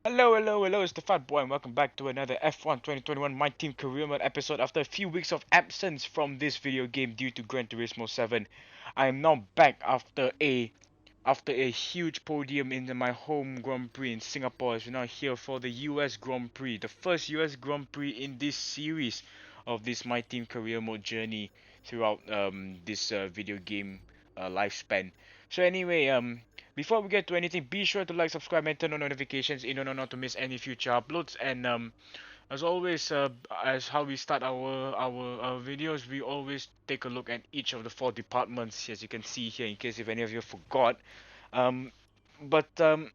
Hello, it's the Fat Boy and welcome back to another F1 2021 My Team Career Mode episode after a few weeks of absence from this video game due to Gran Turismo 7. I am now back after a huge podium in my home Grand Prix in Singapore as we're now here for the US Grand Prix, the first US Grand Prix in this series of this My Team Career Mode journey throughout this video game lifespan. So anyway, before we get to anything, be sure to like, subscribe, and turn on notifications in order not to miss any future uploads. And as always, as how we start our videos, we always take a look at each of the four departments, as you can see here, in case if any of you forgot. Um, but the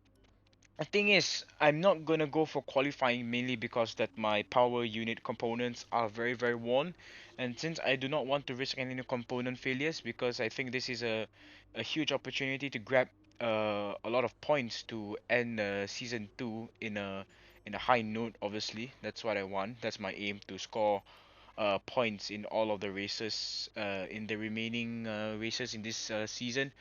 thing is, I'm not gonna go for qualifying mainly because that my power unit components are very worn, and since I do not want to risk any component failures, because I think this is a huge opportunity to grab a lot of points to end season 2 in a high note. Obviously, that's what I want. That's my aim, to score points in all of the races in the remaining races in this season.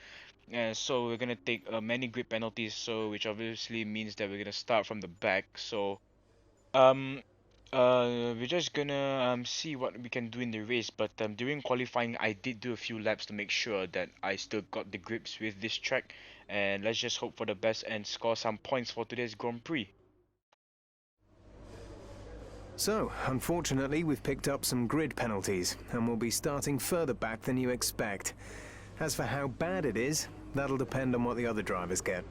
So we're gonna take many grid penalties, so which obviously means that we're gonna start from the back. So um we're just gonna see what we can do in the race. But during qualifying, I did do a few laps to make sure that I still got the grips with this track. And let's just hope for the best and score some points for today's Grand Prix. So, unfortunately, we've picked up some grid penalties, and we'll be starting further back than you expect. As for how bad it is, that'll depend on what the other drivers get.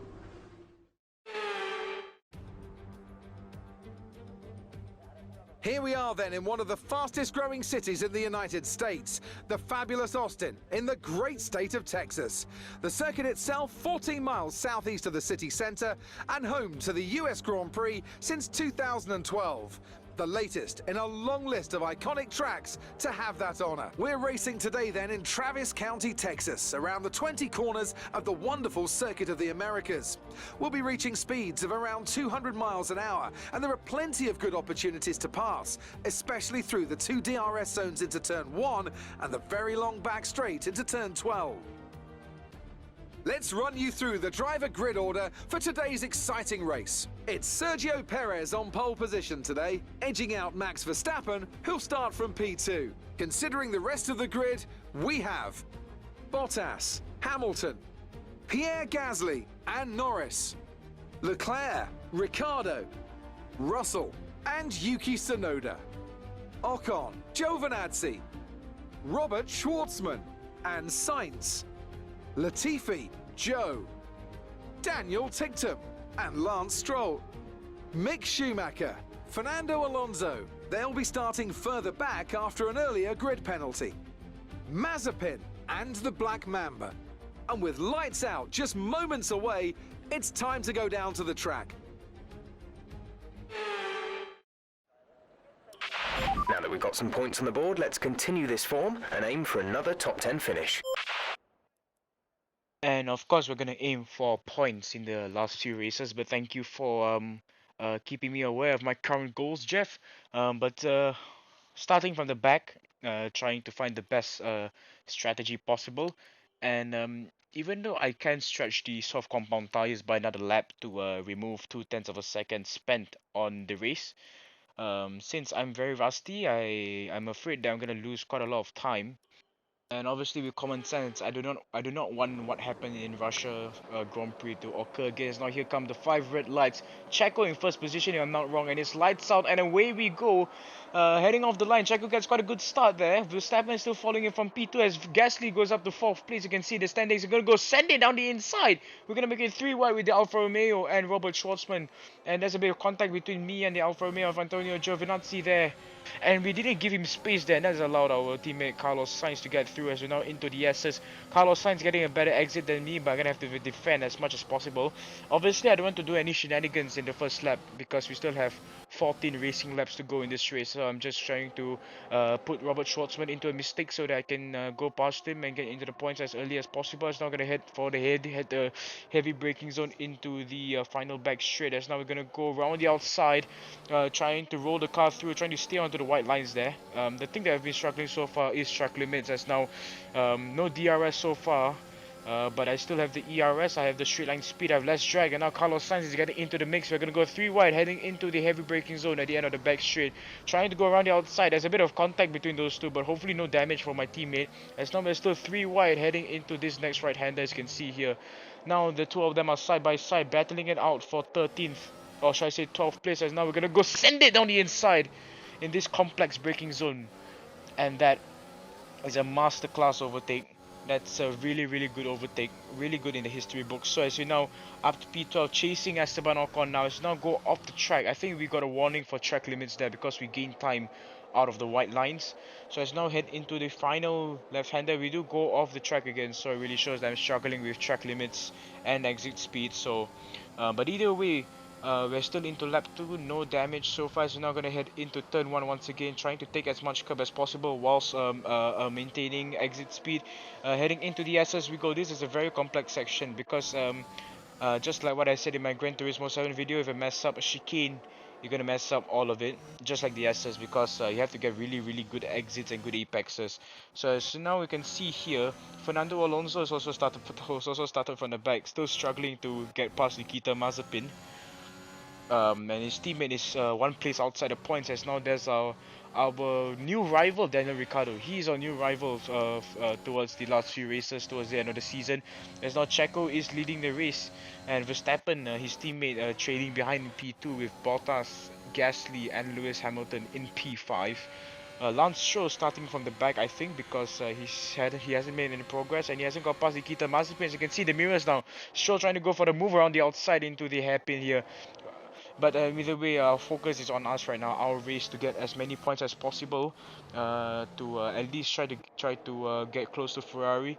Here we are then in one of the fastest growing cities in the United States, the fabulous Austin, in the great state of Texas. The circuit itself 14 miles southeast of the city centre and home to the US Grand Prix since 2012. The latest in a long list of iconic tracks to have that honour. We're racing today then in Travis County, Texas, around the 20 corners of the wonderful Circuit of the Americas. We'll be reaching speeds of around 200 miles an hour, and there are plenty of good opportunities to pass, especially through the two DRS zones into Turn 1 and the very long back straight into Turn 12. Let's run you through the driver grid order for today's exciting race. It's Sergio Perez on pole position today, edging out Max Verstappen, who'll start from P2. Considering the rest of the grid, we have Bottas, Hamilton, Pierre Gasly and Norris, Leclerc, Ricciardo, Russell and Yuki Tsunoda, Ocon, Giovinazzi, Robert Schwartzman and Sainz, Latifi, Joe, Daniel Ticktum and Lance Stroll, Mick Schumacher, Fernando Alonso. They'll be starting further back after an earlier grid penalty. Mazepin and the Black Mamba. And with lights out just moments away, it's time to go down to the track. Now that we've got some points on the board, let's continue this form and aim for another top 10 finish. And of course, we're gonna aim for points in the last few races. But thank you for keeping me aware of my current goals, Jeff. But starting from the back, trying to find the best strategy possible. And even though I can stretch the soft compound tires by another lap to remove 2/10 of a second spent on the race, since I'm very rusty, I'm afraid that I'm gonna lose quite a lot of time. And obviously, with common sense, I do not want what happened in Russia Grand Prix to occur again. Now here come the 5 red lights. Checo in first position, if I'm not wrong, and it's lights out, and away we go. Heading off the line, Checo gets quite a good start there. Verstappen is still following in from P2 as Gasly goes up to 4th place. You can see the standings are gonna go send it down the inside. We're gonna make it 3 wide with the Alfa Romeo and Robert Schwartzman, and there's a bit of contact between me and the Alfa Romeo of Antonio Giovinazzi there. And we didn't give him space there, and that's allowed our teammate Carlos Sainz to get through as we're now into the S's. Carlos Sainz getting a better exit than me, but I'm gonna have to defend as much as possible. Obviously, I don't want to do any shenanigans in the first lap because we still have 14 racing laps to go in this race. So I'm just trying to put Robert Schwartzman into a mistake so that I can go past him and get into the points as early as possible. It's now gonna head for the heavy braking zone into the final back straight. As now we're gonna go around the outside, trying to roll the car through, trying to stay onto the white lines there. The thing that I've been struggling so far is track limits, as now no DRS so far. But I still have the ERS, I have the straight line speed, I have less drag, and now Carlos Sainz is getting into the mix. We're going to go 3 wide, heading into the heavy braking zone at the end of the back straight, trying to go around the outside. There's a bit of contact between those two, but hopefully no damage for my teammate. As now we're still 3 wide, heading into this next right-hander, as you can see here. Now the two of them are side by side, battling it out for 13th, or should I say 12th place, as now we're going to go send it down the inside in this complex braking zone. And that is a masterclass overtake. That's a really good overtake, really good in the history books. So as you know, up to P12, chasing Esteban Ocon now. It's now go off the track. I think we got a warning for track limits there because we gained time out of the white lines. So as now head into the final left-hander, we do go off the track again. So it really shows that I'm struggling with track limits and exit speed. So, but either way, we're still into lap 2, no damage so far. So now gonna head into turn 1 once again, trying to take as much curb as possible whilst maintaining exit speed. Heading into the SS we go. This is a very complex section because just like what I said in my Gran Turismo 7 video, if I mess up a chicane, you're gonna mess up all of it, just like the SS, because you have to get really good exits and good apexes. So now we can see here, Fernando Alonso has also started from the back, still struggling to get past Nikita Mazepin. And his teammate is 1 place outside the points, as now there's our new rival Daniel Ricciardo. He's our new rival towards the last few races, towards the end of the season. As now Checo is leading the race, and Verstappen, his teammate, trailing behind in P2 with Bottas, Gasly, and Lewis Hamilton in P5. Lance Stroll starting from the back, I think, because he hasn't made any progress and he hasn't got past Nikita Mazepin. As you can see the mirrors now, Stroll trying to go for the move around the outside into the hairpin here. But either way, our focus is on us right now. Our race to get as many points as possible, to at least try to get close to Ferrari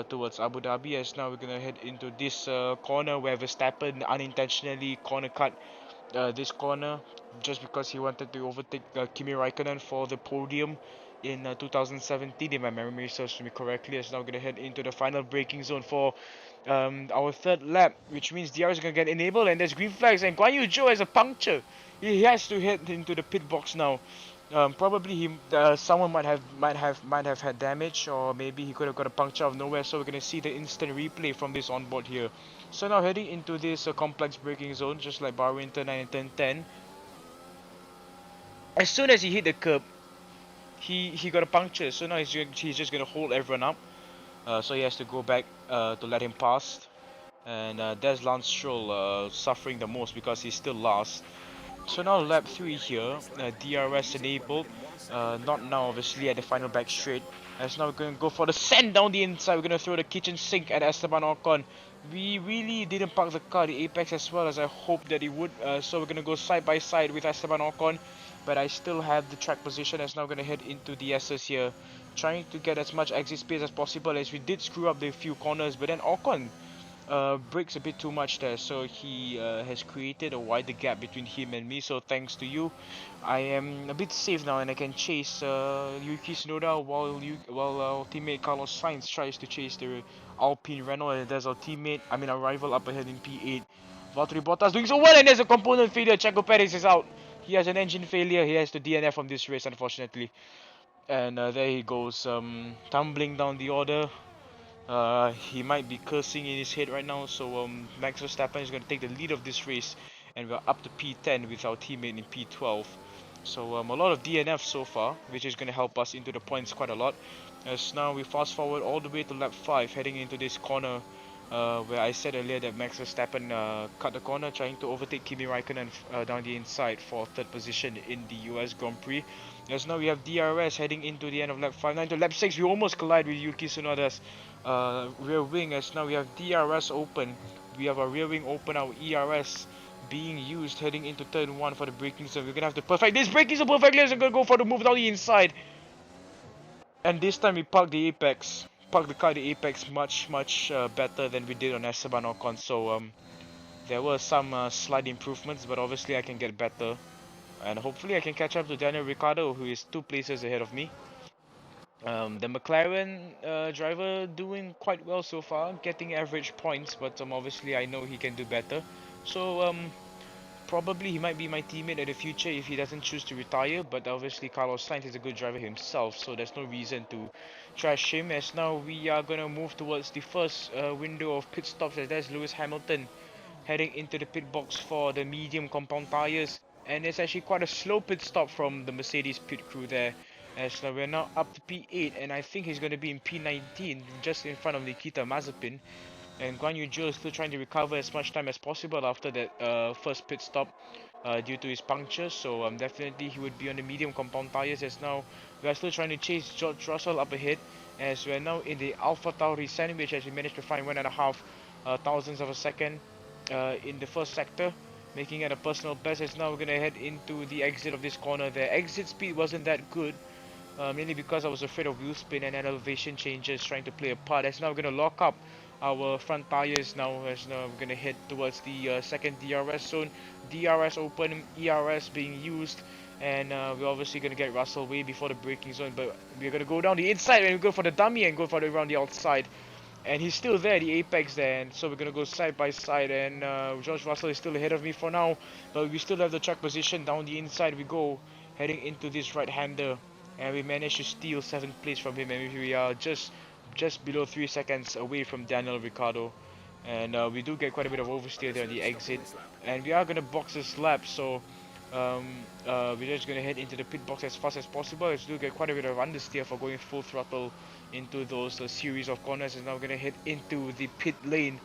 towards Abu Dhabi. As now we're gonna head into this corner where Verstappen unintentionally corner cut this corner just because he wanted to overtake Kimi Raikkonen for the podium in 2017, if my memory serves me correctly. As now we're gonna head into the final braking zone for our third lap, which means DR is gonna get enabled, and there's green flags, and Guan Yu Zhou has a puncture. He has to head into the pit box now. Probably someone might have had damage, or maybe he could have got a puncture out of nowhere. So we're gonna see the instant replay from this onboard here. So now heading into this complex braking zone, just like Bahrain turn 9 and turn 10. As soon as he hit the curb, he got a puncture. So now he's just gonna hold everyone up. So he has to go back to let him pass. And there's Lance Stroll suffering the most because he's still last. So now lap 3 here, DRS enabled, not now obviously at the final back straight. As now we're going to go for the send down the inside. We're going to throw the kitchen sink at Esteban Ocon. We really didn't park the car, the apex, as well as I hoped that it would. So we're going to go side by side with Esteban Ocon. But I still have the track position, as now going to head into the SS here. Trying to get as much exit space as possible, as we did screw up the few corners. But then Ocon breaks a bit too much there, so he has created a wider gap between him and me. So thanks to you, I am a bit safe now, and I can chase Yuki Tsunoda while our teammate Carlos Sainz tries to chase the Alpine Renault, and there's our rival up ahead in P8. Valtteri Bottas doing so well, and there's a component failure. Checo Perez is out. He has an engine failure. He has to DNF from this race, unfortunately. And there he goes, tumbling down the order. He might be cursing in his head right now, so Max Verstappen is going to take the lead of this race, and we're up to P10 with our teammate in P12. So a lot of DNF so far, which is going to help us into the points quite a lot. As now we fast forward all the way to lap 5, heading into this corner where I said earlier that Max Verstappen cut the corner, trying to overtake Kimi Raikkonen down the inside for 3rd position in the US Grand Prix. As now we have DRS heading into the end of lap 5. Now into lap 6, we almost collide with Yuki Tsunoda's rear wing. As now we have DRS open. We have our rear wing open, our ERS being used heading into turn 1 for the braking zone. We're gonna have to perfect this braking zone perfectly, as we're gonna go for the move down the inside. And this time we park the apex. Park the car the apex much better than we did on Esteban Ocon. So there were some slight improvements, but obviously I can get better. And hopefully I can catch up to Daniel Ricciardo, who is 2 places ahead of me. The McLaren driver doing quite well so far, getting average points, but obviously I know he can do better. So probably he might be my teammate in the future if he doesn't choose to retire, but obviously Carlos Sainz is a good driver himself, so there's no reason to trash him. As now we are gonna move towards the first window of pit stops, as there's Lewis Hamilton heading into the pit box for the medium compound tires, and it's actually quite a slow pit stop from the Mercedes pit crew there. As we're now up to P8, and I think he's going to be in P19, just in front of Nikita Mazepin. And Guan Yu Zhou is still trying to recover as much time as possible after that first pit stop due to his puncture. So definitely he would be on the medium compound tires, as now we are still trying to chase George Russell up ahead, as we are now in the Alpha Tauri sandwich, as we managed to find 1.5 thousandths of a second in the first sector, making it a personal best. As now we're going to head into the exit of this corner. The exit speed wasn't that good, mainly because I was afraid of wheel spin and elevation changes trying to play a part. As now we're going to lock up our front tires now, as now we're going to head towards the second DRS zone. DRS open, ERS being used, and we're obviously going to get Russell way before the braking zone, but we're going to go down the inside and we go for the dummy and go for the around the outside. And he's still there, the apex there, and so we're going to go side by side, and George Russell is still ahead of me for now, but we still have the track position. Down the inside we go, heading into this right-hander, and we managed to steal 7th place from him, and we are just below 3 seconds away from Daniel Ricciardo. And we do get quite a bit of oversteer there on the exit, and we are going to box this lap, so we're just going to head into the pit box as fast as possible, as we do get quite a bit of understeer for going full throttle into those series of corners. And now we're going to head into the pit lane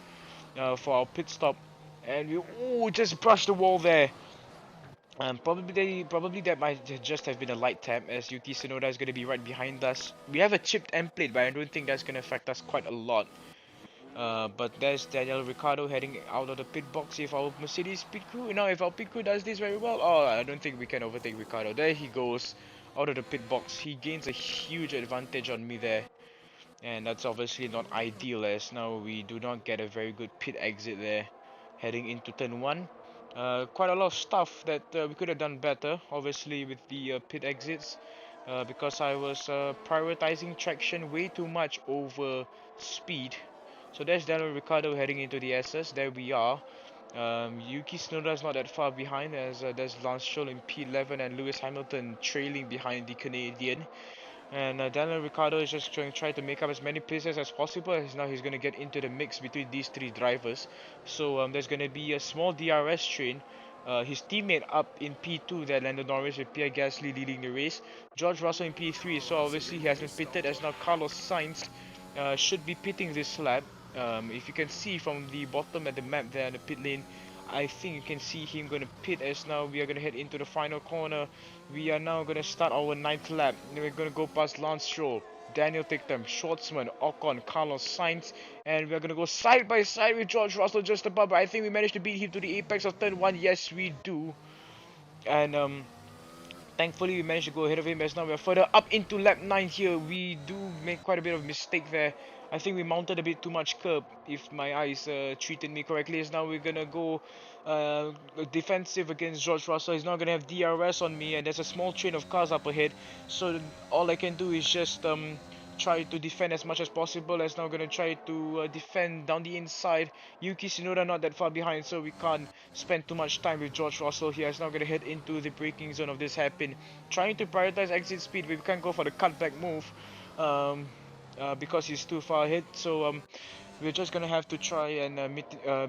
for our pit stop, and we just brushed the wall there. Probably that might just have been a light tap, as Yuki Tsunoda is going to be right behind us. We have a chipped end plate, but I don't think that's going to affect us quite a lot. But there's Daniel Ricciardo heading out of the pit box. If our Mercedes pit crew, if our pit crew does this very well, oh, I don't think we can overtake Ricciardo. There he goes, out of the pit box. He gains a huge advantage on me there, and that's obviously not ideal, as now we do not get a very good pit exit there, heading into turn 1. Quite a lot of stuff that we could have done better, obviously, with the pit exits, because I was prioritizing traction way too much over speed. So there's Daniel Ricciardo heading into the SS. There we are. Yuki Tsunoda is not that far behind, as there's Lance Stroll in P11 and Lewis Hamilton trailing behind the Canadian. And Daniel Ricciardo is just trying to make up as many places as possible, as now he's going to get into the mix between these 3 drivers. So there's going to be a small DRS train. His teammate up in P2 there, Lando Norris, with Pierre Gasly leading the race. George Russell in P3, so obviously he has been pitted, as now Carlos Sainz should be pitting this lap. If you can see from the bottom at the map there in the pit lane, I think you can see him going to pit, as now we are going to head into the final corner. We are now going to start our 9th lap. We're going to go past Lance Stroll, Daniel Ticktum, Schwartzman, Ocon, Carlos Sainz, and we're going to go side by side with George Russell just above. I think we managed to beat him to the apex of turn 1. Yes, we do. And thankfully we managed to go ahead of him, as now we're further up into lap 9 here. We do make quite a bit of mistake there. I think we mounted a bit too much curb, if my eyes treated me correctly, as now we're gonna go defensive against George Russell. He's not gonna have DRS on me, and there's a small train of cars up ahead, so all I can do is just try to defend as much as possible, as now gonna try to defend down the inside. Yuki Tsunoda not that far behind, so we can't spend too much time with George Russell here. Is now gonna head into the braking zone of this hairpin, trying to prioritize exit speed, but we can't go for the cutback move because he's too far ahead. So we're just gonna have to try and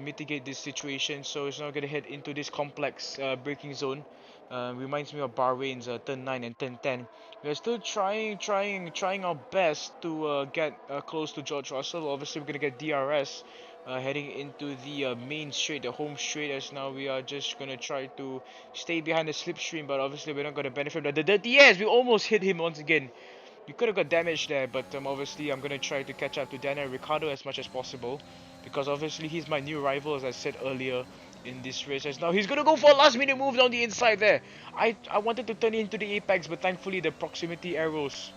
mitigate this situation. So it's now gonna head into this complex braking zone. Reminds me of Bahrain's turn 9 and turn 10. We're still trying our best to get close to George Russell. Obviously we're gonna get DRS heading into the main straight, the home straight, as now we are just gonna try to stay behind the slipstream, but obviously we're not gonna benefit from the yes, we almost hit him once again. We could have got damage there, but obviously I'm gonna try to catch up to Daniel Ricciardo as much as possible, because obviously he's my new rival, as I said earlier in this race. As now he's gonna go for a last minute move down the inside there. I wanted to turn into the apex, but thankfully the proximity arrows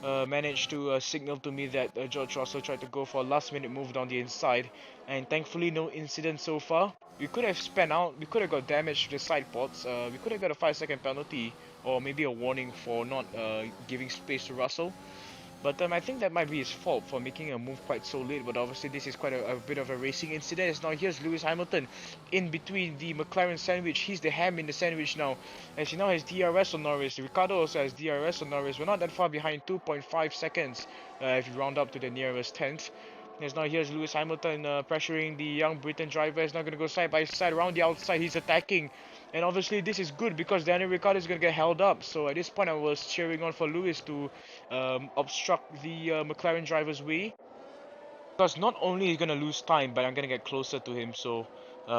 managed to signal to me that George Russell tried to go for a last minute move down the inside, and thankfully no incident so far. We could have spun out, we could have got damage to the side pods, we could have got a 5-second penalty, or maybe a warning for not giving space to Russell. But I think that might be his fault for making a move quite so late. But obviously this is quite a bit of a racing incident. As now here's Lewis Hamilton in between the McLaren sandwich. He's the ham in the sandwich now, as he now has DRS on Norris. Ricardo also has DRS on Norris. We're not that far behind, 2.5 seconds if you round up to the nearest tenth. As now here's Lewis Hamilton pressuring the young Britain driver. He's now going to go side by side around the outside. He's attacking. And obviously this is good because Daniel Ricciardo is going to get held up. So at this point I was cheering on for Lewis to obstruct the McLaren driver's way. Because not only is going to lose time, but I'm going to get closer to him. So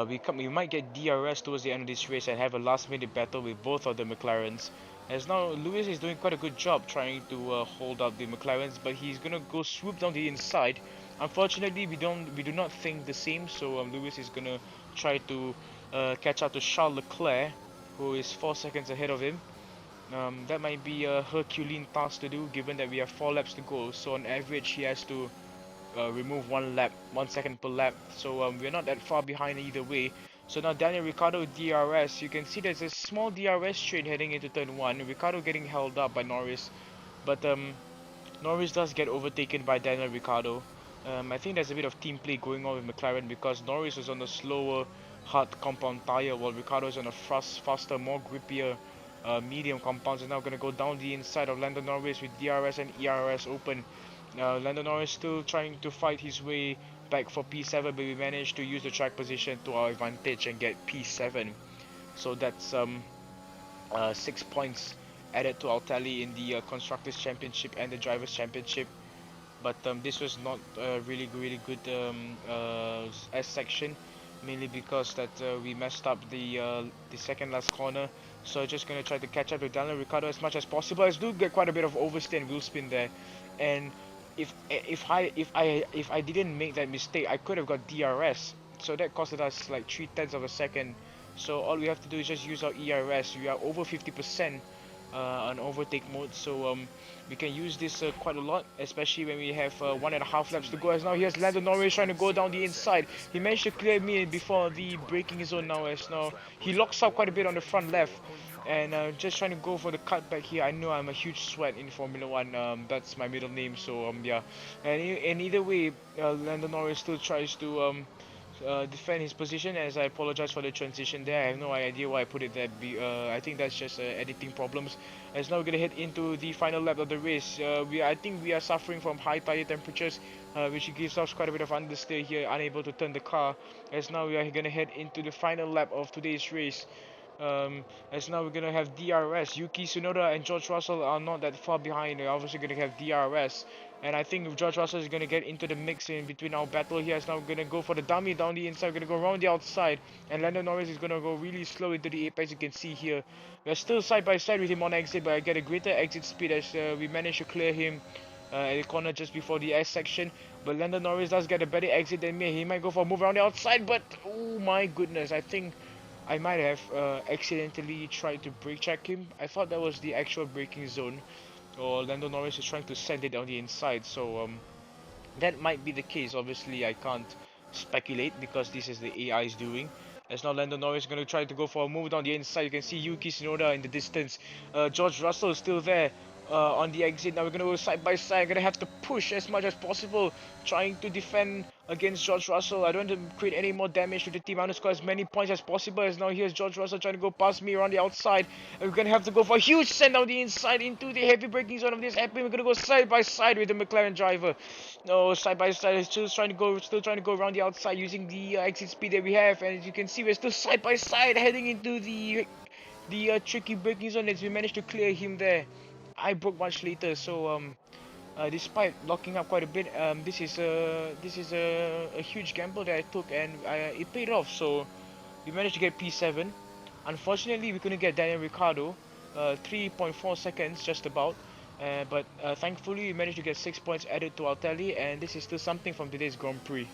we might get DRS towards the end of this race and have a last minute battle with both of the McLarens. As now Lewis is doing quite a good job trying to hold up the McLarens, but he's going to go swoop down the inside. Unfortunately, we do not think the same. So Lewis is going to try to catch up to Charles Leclerc, who is 4 seconds ahead of him. That might be a Herculean task to do, given that we have 4 laps to go. So on average, he has to remove 1 second per lap. So we're not that far behind either way. So now Daniel Ricciardo DRS. You can see there's a small DRS train heading into turn 1. Ricciardo getting held up by Norris, but Norris does get overtaken by Daniel Ricciardo. I think there's a bit of team play going on with McLaren because Norris was on the slower hard compound tire while Ricciardo is on a faster, more grippier medium compounds. And now going to go down the inside of Lando Norris with DRS and ERS open. Lando Norris still trying to fight his way back for P7, but we managed to use the track position to our advantage and get P7. So that's 6 points added to our tally in the Constructors Championship and the Drivers Championship. But this was not a really good S section, mainly because that we messed up the second last corner. So just gonna try to catch up to Daniel Ricciardo as much as possible. I do get quite a bit of oversteer and wheel spin there, and if I didn't make that mistake, I could have got DRS. So that costed us like 0.3 of a second. So all we have to do is just use our ERS. We are over 50% on overtake mode, so we can use this quite a lot, especially when we have 1.5 laps to go. As now here's Lando Norris trying to go down the inside. He managed to clear me before the braking zone now, as now he locks up quite a bit on the front left. And just trying to go for the cutback here. I know I'm a huge sweat in Formula 1, that's my middle name, so yeah. And either way, Lando Norris still tries to defend his position, as I apologize for the transition there. I have no idea why I put it there. I think that's just editing problems. As now we're gonna head into the final lap of the race. I think we are suffering from high tire temperatures, which gives us quite a bit of understeer here, unable to turn the car. As now we are gonna head into the final lap of today's race. As now we're gonna have DRS. Yuki Tsunoda and George Russell are not that far behind. They're obviously gonna have DRS, and I think George Russell is gonna get into the mix in between our battle here. As now we're gonna go for the dummy down the inside. We're gonna go around the outside, and Lando Norris is gonna go really slow into the apex. You can see here we're still side by side with him on exit, but I get a greater exit speed as we managed to clear him at the corner just before the S section. But Lando Norris does get a better exit than me. He might go for a move around the outside, but oh my goodness, I think I might have accidentally tried to brake check him. I thought that was the actual braking zone, or Lando Norris is trying to send it down the inside. So that might be the case. Obviously I can't speculate because this is the AI's doing. As now Lando Norris is going to try to go for a move down the inside. You can see Yuki Tsunoda in the distance. George Russell is still there on the exit. Now we're going to go side by side. I'm going to have to push as much as possible, trying to defend against George Russell. I don't want to create any more damage to the team. I want to score as many points as possible. As now here's George Russell trying to go past me around the outside. And we're going to have to go for a huge send down the inside into the heavy braking zone of this happen. We're going to go side by side with the McLaren driver. No, side by side. Still trying to go around the outside using the exit speed that we have. And as you can see, we're still side by side heading into the tricky braking zone as we managed to clear him there. I broke much later, so despite locking up quite a bit, this is a huge gamble that I took, and it paid off. So we managed to get P7. Unfortunately, we couldn't get Daniel Ricciardo, 3.4 seconds just about. But thankfully, we managed to get 6 points added to our tally, and this is still something from today's Grand Prix.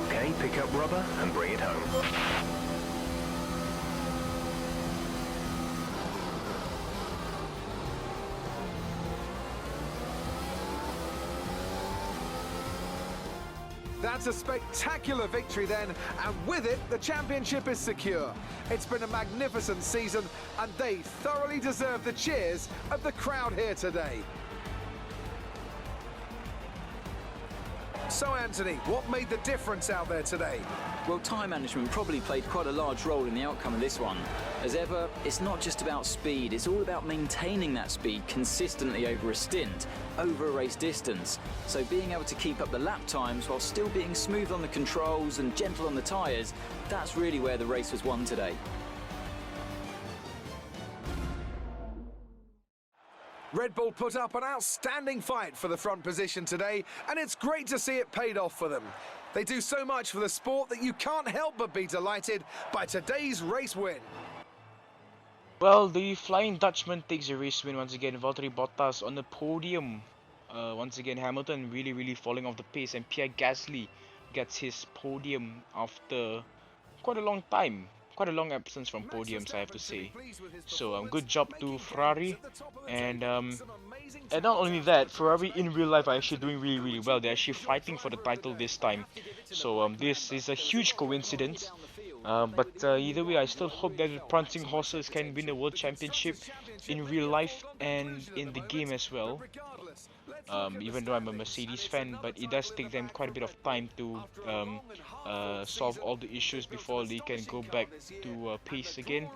Okay, pick up rubber and bring it home. That's a spectacular victory then, and with it, the championship is secure. It's been a magnificent season, and they thoroughly deserve the cheers of the crowd here today. So, Anthony, what made the difference out there today? Well, time management probably played quite a large role in the outcome of this one. As ever, it's not just about speed, it's all about maintaining that speed consistently over a stint, over a race distance. So being able to keep up the lap times while still being smooth on the controls and gentle on the tyres, that's really where the race was won today. Red Bull put up an outstanding fight for the front position today, and it's great to see it paid off for them. They do so much for the sport that you can't help but be delighted by today's race win. Well, the Flying Dutchman takes a race win once again. Valtteri Bottas on the podium. Once again, Hamilton really falling off the pace, and Pierre Gasly gets his podium after quite a long time. Quite a long absence from podiums, I have to say. So good job to Ferrari, and not only that, Ferrari in real life are actually doing really well. They're actually fighting for the title this time. So this is a huge coincidence. But either way, I still hope that the Prancing Horses can win the World Championship in real life and in the game as well. Even though I'm a Mercedes fan, but it does take them quite a bit of time to solve all the issues before they can go back to pace again.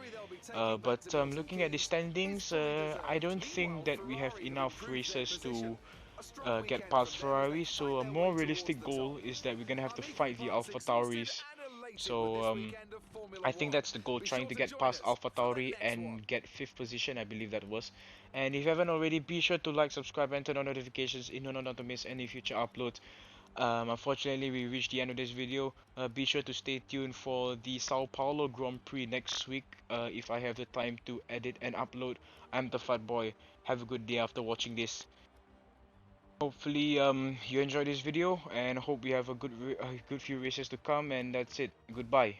But looking at the standings, I don't think that we have enough races to get past Ferrari, so a more realistic goal is that we're gonna have to fight the AlphaTauris. So I think that's the goal, trying to get past AlphaTauri and get 5th position, I believe that was. And if you haven't already, be sure to like, subscribe, and turn on notifications in order not to miss any future uploads. Unfortunately, we reached the end of this video. Be sure to stay tuned for the Sao Paulo Grand Prix next week if I have the time to edit and upload. I'm the Fat Boy. Have a good day after watching this. Hopefully you enjoyed this video, and hope we have a good few races to come, and that's it. Goodbye.